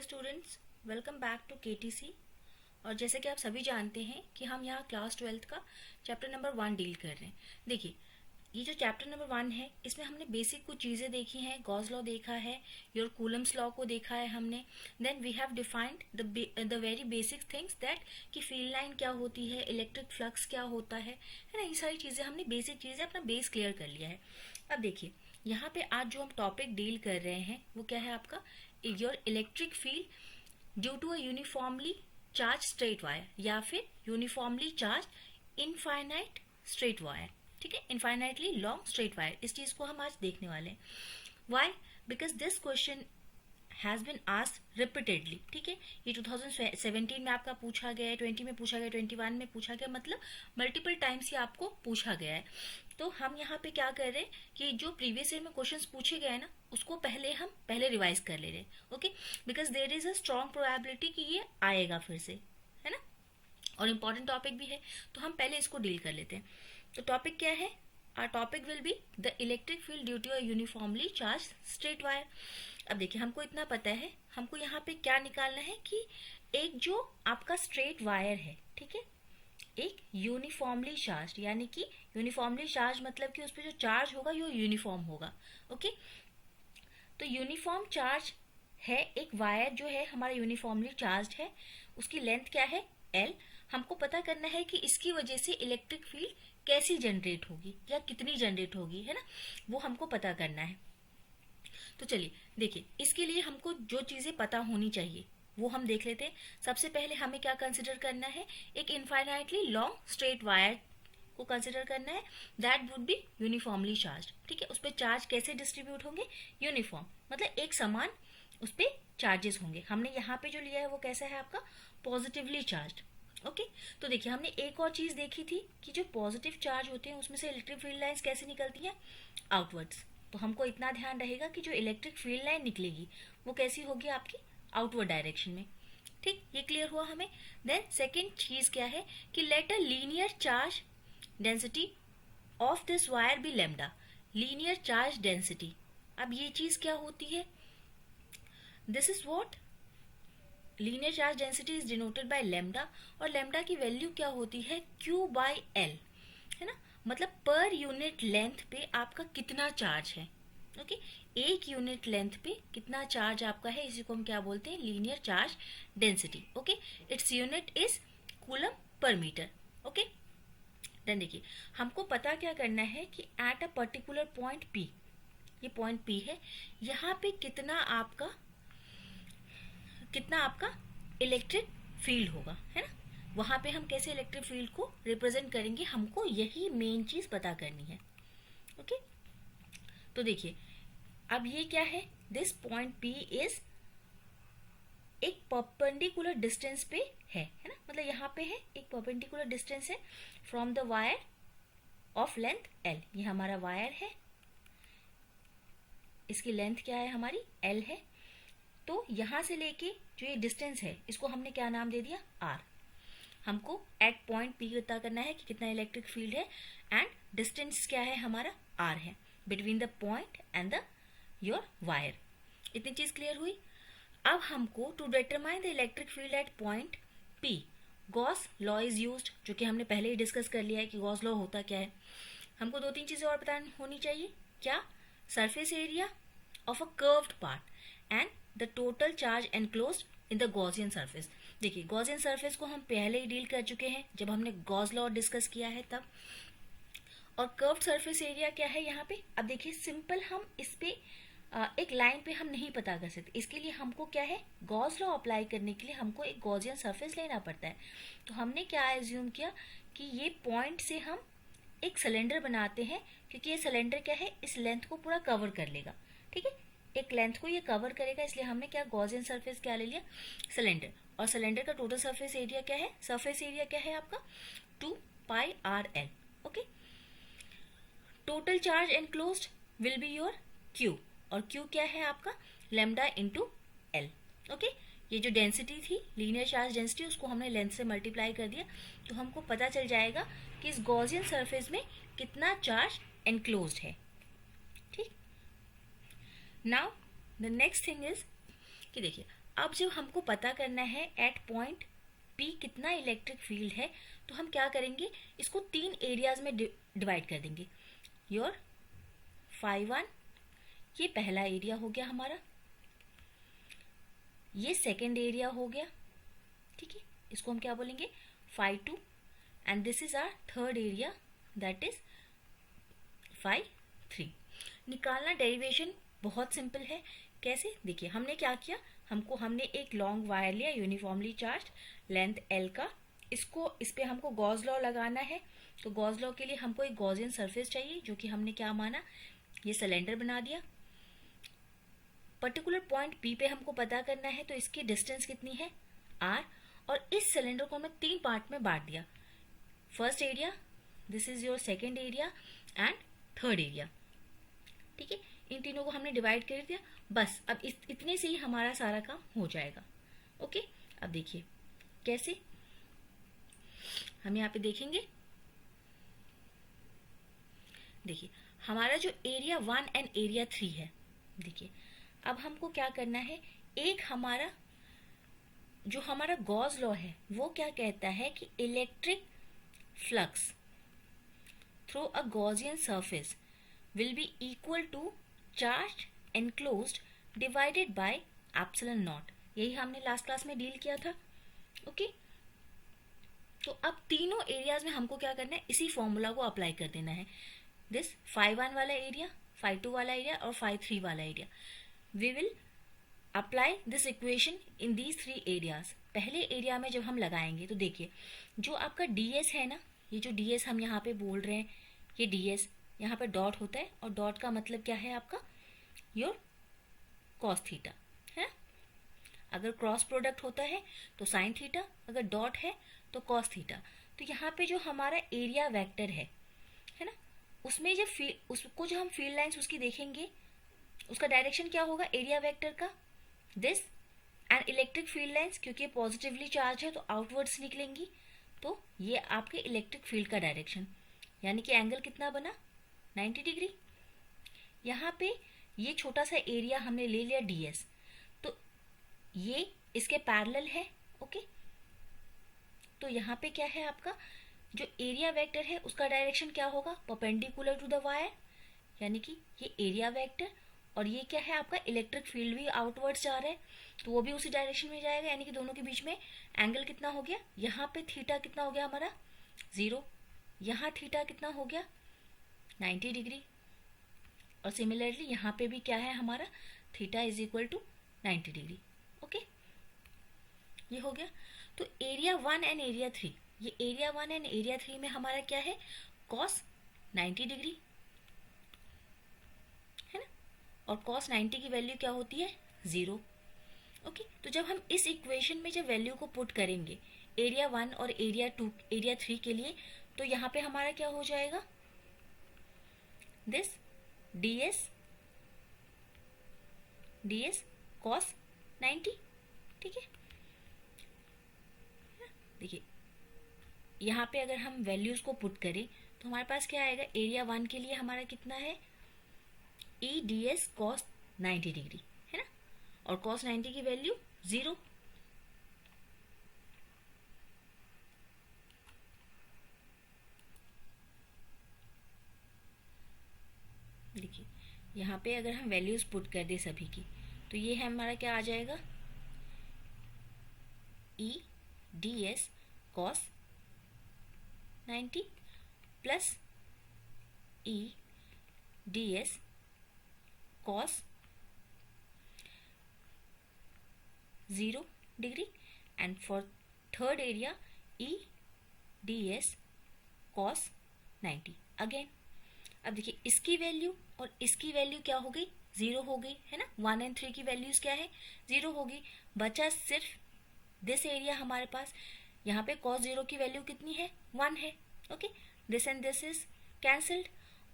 Students, welcome back to KTC. और जैसे कि आप सभी जानते हैं कि हम यहाँ क्लास 12th का चैप्टर नंबर 1 डील कर रहे हैं। देखिए, ये जो चैप्टर नंबर 1 है इसमें हमने बेसिक कुछ चीज़ें देखी हैं। गॉस लॉ देखा है, योर कूलम्स लॉ को देखा है हमने। Then we have defined the very basic things that कि फील्ड लाइन क्या होती है, इलेक्ट्रिक फ्लक्स क्या होता है ना। ये सारी चीज़ें हमने बेसिक चीज़ें अपना बेस क्लियर कर लिया है। अब देखिए, यहाँ पे आज जो हम टॉपिक डील कर रहे हैं वो क्या है आपका, your electric field due to a uniformly charge straight wire या फिर uniformly charge infinite straight wire. ठीक है, इनफाइनाइटली लॉन्ग स्ट्रेट वायर, इस चीज को हम आज देखने वाले हैं। Why? Because this question has been asked repeatedly. ठीक है, ये 2017 में आपका पूछा गया है, 20 में पूछा गया, 21 में पूछा गया, मतलब मल्टीपल टाइम्स ये आपको पूछा गया है। तो हम यहाँ पे क्या कर रहे हैं कि जो प्रीवियस ईयर में क्वेश्चंस पूछे गए ना उसको हम पहले रिवाइज कर ले रहे हैं। Okay, because there is a strong probability कि ये आएगा फिर से, है ना, और इम्पॉर्टेंट टॉपिक भी है, तो हम पहले इसको डील कर लेते हैं। तो टॉपिक क्या है? Our topic will be the electric field due to a uniformly charged straight wire. अब देखिए, हमको इतना पता है, हमको यहाँ पे क्या निकालना है कि एक जो आपका स्ट्रेट वायर है, ठीक है, एक यूनिफॉर्मली चार्ज, यानी कि यूनिफॉर्मली चार्ज मतलब कि उस पर जो चार्ज होगा वो यूनिफॉर्म होगा। ओके, तो यूनिफॉर्म चार्ज है एक वायर जो है हमारा यूनिफॉर्मली चार्ज है, उसकी लेंथ क्या है? L। हमको पता करना है कि इसकी वजह से इलेक्ट्रिक फील्ड कैसी जनरेट होगी या कितनी जनरेट होगी, है ना, वो हमको पता करना है। तो चलिए देखिए, इसके लिए हमको जो चीजें पता होनी चाहिए वो हम देख लेते हैं। सबसे पहले हमें क्या कंसिडर करना है? एक इनफाइनाइटली लॉन्ग स्ट्रेट वायर को कंसिडर करना है, that would be uniformly charge. ठीक है, उस पर चार्ज कैसे डिस्ट्रीब्यूट होंगे? यूनिफॉर्म, मतलब एक समान उस पर चार्जेस होंगे। हमने यहाँ पे जो लिया है वो कैसा है आपका? Positively charge. ओके, तो देखिए, हमने एक और चीज देखी थी कि जो पॉजिटिव चार्ज होते हैं उसमें से इलेक्ट्रिक फील्ड लाइंस कैसे निकलती हैं? आउटवर्ड्स। तो हमको इतना ध्यान रहेगा कि जो इलेक्ट्रिक फील्ड लाइन निकलेगी वो कैसी होगी? आपकी आउटवर्ड डायरेक्शन में। ठीक, ये क्लियर हुआ हमें। देन सेकेंड चीज क्या है कि let a linear charge density of this wire be lambda. Linear charge density, अब ये चीज क्या होती है? This is what linear charge density is denoted by lambda, और लैम्डा की वैल्यू क्या होती है? Q बाय L, है ना, मतलब पर यूनिट लेंथ पे आपका कितना चार्ज है। ओके, एक यूनिट लेंथ पे कितना चार्ज आपका है, इसी को हम क्या बोलते हैं? Linear charge density. Okay, its unit is coulomb per metre. Okay, then देखिए, हमको पता क्या करना है कि at a particular point P, ये पॉइंट P है, यहाँ पे कितना आपका इलेक्ट्रिक फील्ड होगा, है ना, वहां पे हम कैसे इलेक्ट्रिक फील्ड को रिप्रेजेंट करेंगे, हमको यही मेन चीज पता करनी है। ओके, तो देखिए, अब ये क्या है? दिस पॉइंट P इज एक परपेंडिकुलर डिस्टेंस पे है ना, मतलब यहाँ पे है, एक परपेंडिकुलर डिस्टेंस है from the wire of length L। ये हमारा वायर है, इसकी लेंथ क्या है? हमारी L है। तो यहां से लेके जो ये डिस्टेंस है इसको हमने क्या नाम दे दिया? R। हमको एट पॉइंट P पता करना है कि कितना इलेक्ट्रिक फील्ड है, एंड डिस्टेंस क्या है? हमारा R है between the point and the your wire. इतनी चीज क्लियर हुई। अब हमको to determine the electric field at point P, Gauss law is used, जो कि हमने पहले ही डिस्कस कर लिया है कि गॉस लॉ होता क्या है। हमको दो तीन चीजें और पता होनी चाहिए। क्या? Surface area of a curved part and the total charge enclosed in the Gaussian surface. देखिए, गॉसियन सरफेस को हम पहले ही डील कर चुके हैं जब हमने गॉस लॉ डिस्कस किया है तब। और कर्व्ड सरफेस एरिया क्या है यहाँ पे? अब देखिए, सिंपल हम इस पे एक लाइन पे हम नहीं पता कर सकते, इसके लिए हमको क्या है? गॉस लॉ अप्लाई करने के लिए हमको एक गॉसियन सरफेस लेना पड़ता है। तो हमने क्या एज्यूम किया कि ये पॉइंट से हम एक सिलेंडर बनाते हैं, क्योंकि ये सिलेंडर क्या है? इस लेंथ को पूरा कवर कर लेगा। ठीक है, एक लेंथ को ये कवर करेगा, इसलिए हमने क्या गॉसियन सरफेस क्या ले लिया? सिलेंडर। और सिलेंडर का टोटल सरफेस एरिया क्या है? सरफेस एरिया क्या है आपका? 2πrl। Okay, total charge enclosed will be your Q, और Q क्या है आपका? Lambda into L। ओके, ये जो डेंसिटी थी, लीनियर चार्ज डेंसिटी, उसको हमने लेंथ से मल्टीप्लाई कर दिया, तो हमको पता चल जाएगा कि इस गॉसियन सरफेस में कितना चार्ज एनक्लोज्ड है। ठीक, now the next thing is कि देखिए, अब जब हमको पता करना है एट पॉइंट P कितना इलेक्ट्रिक फील्ड है, तो हम क्या करेंगे, इसको 3 एरियाज में डिवाइड कर देंगे। योर phi1 ये पहला एरिया हो गया हमारा, ये सेकेंड एरिया हो गया, ठीक है, इसको हम क्या बोलेंगे phi2, and this is our third area that is phi3। निकालना डेरिवेशन बहुत सिंपल है। कैसे, देखिए हमने क्या किया, हमने एक लॉन्ग वायर लिया यूनिफॉर्मली चार्ज लेंथ L का, इस पे हमको गॉस लॉ लगाना है। तो गॉस लॉ के लिए हमको एक गॉसियन सरफेस चाहिए, जो कि हमने क्या माना, ये सिलेंडर बना दिया। पर्टिकुलर पॉइंट P पे हमको पता करना है, तो इसकी डिस्टेंस कितनी है R, और इस सिलेंडर को हमें 3 पार्ट में बांट दिया। First area, this is your second area and third area, ठीक है, इन तीनों को हमने डिवाइड कर दिया। बस अब इतने से ही हमारा सारा काम हो जाएगा। ओके, अब देखिए कैसे हम यहाँ पे देखेंगे। देखिए हमारा जो एरिया 1 एंड एरिया 3 है, देखिए अब हमको क्या करना है, एक हमारा गॉस लॉ है वो क्या कहता है कि electric flux through a Gaussian surface will be equal to charged enclosed divided by epsilon naught। यही हमने लास्ट क्लास में डील किया था। ओके, तो अब तीनों एरियाज में हमको क्या करना है, इसी फॉर्मूला को अप्लाई कर देना है। दिस phi1 वाला एरिया, phi2 वाला एरिया और phi3 वाला area, we will apply this equation in these 3 areas. पहले एरिया में जब हम लगाएंगे तो देखिए जो आपका ds है ना, ये जो ds हम यहाँ पे बोल रहे हैं, ये ds यहाँ पे डॉट होता है, और डॉट का मतलब क्या है आपका, योर कॉस थीटा है। अगर क्रॉस प्रोडक्ट होता है तो साइन थीटा, अगर डॉट है तो कॉस थीटा। तो यहाँ पे जो हमारा एरिया वेक्टर है ना, उसमें उसको जो हम फील्ड लाइंस उसकी देखेंगे, उसका डायरेक्शन क्या होगा एरिया वेक्टर का, this and electric field lines, क्योंकि पॉजिटिवली चार्ज है तो आउटवर्ड्स निकलेंगी, तो ये आपके इलेक्ट्रिक फील्ड का डायरेक्शन, यानी कि एंगल कितना बना 90 डिग्री। यहाँ पे ये छोटा सा एरिया हमने ले लिया ds, तो ये इसके पैरेलल है। ओके, तो यहाँ पे क्या है आपका जो एरिया वेक्टर है उसका डायरेक्शन क्या होगा, परपेंडिकुलर टू द वायर, यानी कि ये एरिया वेक्टर, और ये क्या है आपका इलेक्ट्रिक फील्ड भी आउटवर्ड्स जा रहा है तो वो भी उसी डायरेक्शन में जाएगा, यानी कि दोनों के बीच में एंगल कितना हो गया, यहाँ पे थीटा कितना हो गया हमारा 0, यहाँ थीटा कितना हो गया 90 डिग्री, और सिमिलरली यहाँ पे भी क्या है हमारा theta is equal to 90 degree. Okay, ये हो गया। तो एरिया 1 एंड एरिया 3, ये एरिया 1 एंड एरिया 3 में हमारा क्या है कॉस 90 डिग्री है ना, और कॉस 90 की वैल्यू क्या होती है 0। ओके, तो जब हम इस इक्वेशन में जब वैल्यू को पुट करेंगे एरिया 1 और एरिया 3 के लिए, तो यहाँ पे हमारा क्या हो जाएगा, दिस ds cos 90, ठीक है। देखिए यहाँ पे अगर हम वैल्यूज को पुट करें तो हमारे पास क्या आएगा, एरिया 1 के लिए हमारा कितना है e ds cos 90 डिग्री है ना, और cos 90 की वैल्यू 0। देखिए यहाँ पे अगर हम वैल्यूज पुट कर दे सभी की, तो ये है हमारा क्या आ जाएगा e ds cos 90 plus e ds cos 0 degree, and for third area e ds cos 90 again. अब देखिए इसकी वैल्यू और इसकी वैल्यू क्या हो गई 0 हो गई है ना, 1 एंड 3 की वैल्यूज क्या है 0 हो गई, बचा सिर्फ दिस एरिया हमारे पास। यहाँ पे cos 0 की वैल्यू कितनी है 1 है। Okay, this and this is cancelled,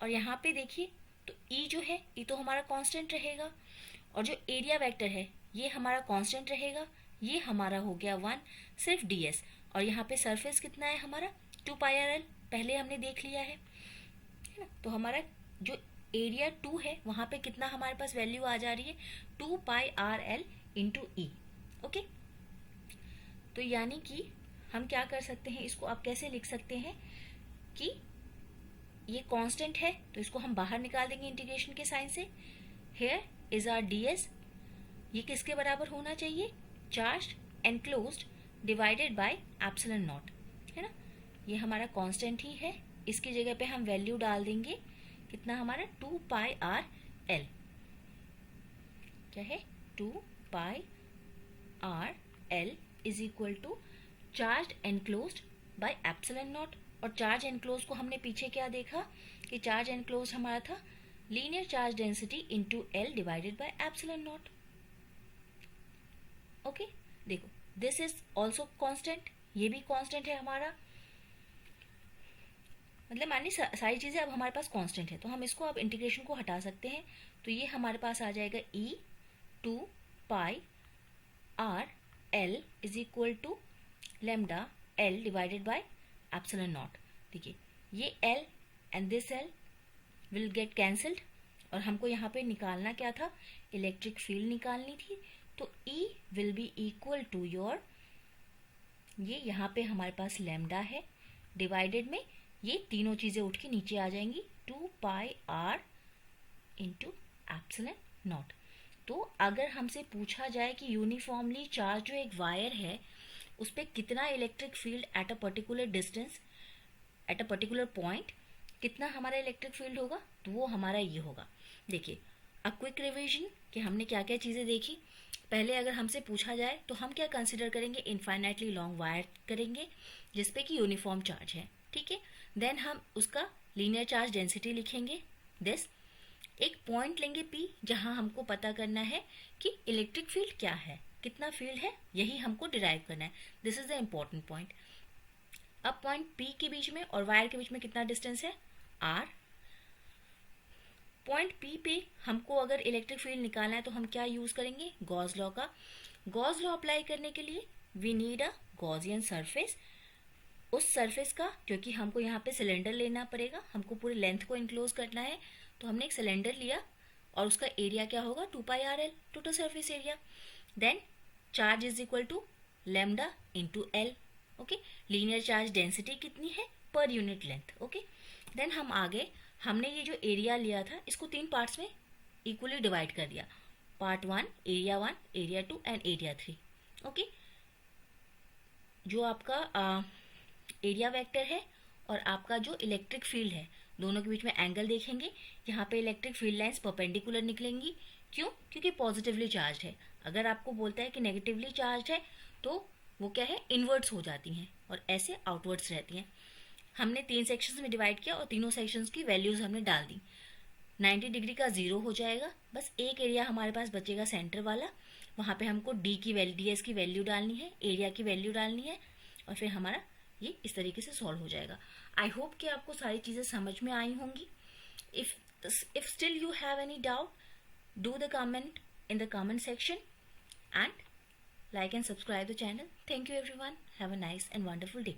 और यहाँ पे देखिए तो e जो है e तो हमारा कांस्टेंट रहेगा, और जो एरिया वेक्टर है ये हमारा कांस्टेंट रहेगा, ये हमारा हो गया 1 सिर्फ ds, और यहाँ पे सरफेस कितना है हमारा 2πrl, पहले हमने देख लिया है ना। तो हमारा जो एरिया 2 है वहाँ पे कितना हमारे पास वैल्यू आ जा रही है 2πrl इंटू ई। ओके, तो यानी कि हम क्या कर सकते हैं, इसको आप कैसे लिख सकते हैं कि ये कांस्टेंट है तो इसको हम बाहर निकाल देंगे इंटीग्रेशन के साइन से. Here is our ds. ये किसके बराबर होना चाहिए, charge enclosed divided by epsilon nought, है ना. ये हमारा कांस्टेंट ही है. इसकी जगह पे हम वैल्यू डाल देंगे कितना हमारा 2 पाई आर एल. क्या है, 2 pi R L is equal to charge enclosed by epsilon naught. और चार्ज एनक्लोज को हमने पीछे क्या देखा कि चार्ज एनक्लोज हमारा था linear charge density into L divided by epsilon not. Okay, देखो दिस इज ऑल्सो कांस्टेंट, ये भी कांस्टेंट है हमारा. मतलब मानिए सारी चीजें अब हमारे पास कांस्टेंट है, तो हम इसको अब इंटीग्रेशन को हटा सकते हैं. तो ये हमारे पास आ जाएगा e 2 pi R L is equal to lambda L divided by epsilon nought. देखिए ये l and this l will get cancelled और हमको यहाँ पे निकालना क्या था, इलेक्ट्रिक फील्ड निकालनी थी. तो E will be equal to your, ये यहाँ पे हमारे पास लैम्डा है डिवाइडेड में ये तीनों चीजें उठ के नीचे आ जाएंगी 2 pi are into epsilon not. तो अगर हमसे पूछा जाए कि यूनिफॉर्मली चार्ज जो एक वायर है उस पर कितना electric field eight a particular distance eight a particular point कितना हमारा इलेक्ट्रिक फील्ड होगा, तो वो हमारा ये होगा. देखिए अ क्विक रिविजन कि हमने क्या क्या चीज़ें देखी. पहले अगर हमसे पूछा जाए तो हम क्या कंसिडर करेंगे, इनफाइनाइटली लॉन्ग वायर करेंगे जिसपे कि यूनिफॉर्म चार्ज है. ठीक है, देन हम उसका लीनियर चार्ज डेंसिटी लिखेंगे. दिस एक पॉइंट लेंगे P जहां हमको पता करना है कि इलेक्ट्रिक फील्ड क्या है, कितना फील्ड है, यही हमको डिराइव करना है. This is the important point. अब पॉइंट P के बीच में और वायर के बीच में कितना डिस्टेंस है, R. पॉइंट P पे हमको अगर इलेक्ट्रिक फील्ड निकालना है तो हम क्या यूज करेंगे, गॉस लॉ का. गॉस लॉ अप्लाई करने के लिए we need a Gaussian surface. उस सरफेस का, क्योंकि हमको यहाँ पे सिलेंडर लेना पड़ेगा, हमको पूरी लेंथ को इनक्लोज करना है, तो हमने एक सिलेंडर लिया और उसका एरिया क्या होगा 2 pi R L, total surface area. Then charge is equal to lambda into L. Okay, linear charge density कितनी है per unit length. Okay, then हम आगे, हमने ये जो एरिया लिया था इसको 3 पार्ट्स में इक्वली डिवाइड कर दिया. Part 1 area 1, area 2 and area 3. Okay, जो आपका एरिया वेक्टर है और आपका जो इलेक्ट्रिक फील्ड है दोनों के बीच में एंगल देखेंगे. यहाँ पे इलेक्ट्रिक फील्ड लाइंस परपेंडिकुलर निकलेंगी. क्यों, क्योंकि पॉजिटिवली चार्ज है. अगर आपको बोलता है कि नेगेटिवली चार्ज है तो वो क्या है, इनवर्ट्स हो जाती हैं और ऐसे आउटवर्ड्स रहती हैं. हमने 3 सेक्शंस में डिवाइड किया और तीनों सेक्शंस की वैल्यूज हमने डाल दी. 90 डिग्री का 0 हो जाएगा. बस एक एरिया हमारे पास बचेगा सेंटर वाला, वहाँ पे हमको ds की वैल्यू डालनी है, एरिया की वैल्यू डालनी है और फिर हमारा ये इस तरीके से सॉल्व हो जाएगा. आई होप कि आपको सारी चीज़ें समझ में आई होंगी. If still you have any doubt, do the comment in the comment section and like and subscribe the channel. Thank you everyone. Have a nice and wonderful day.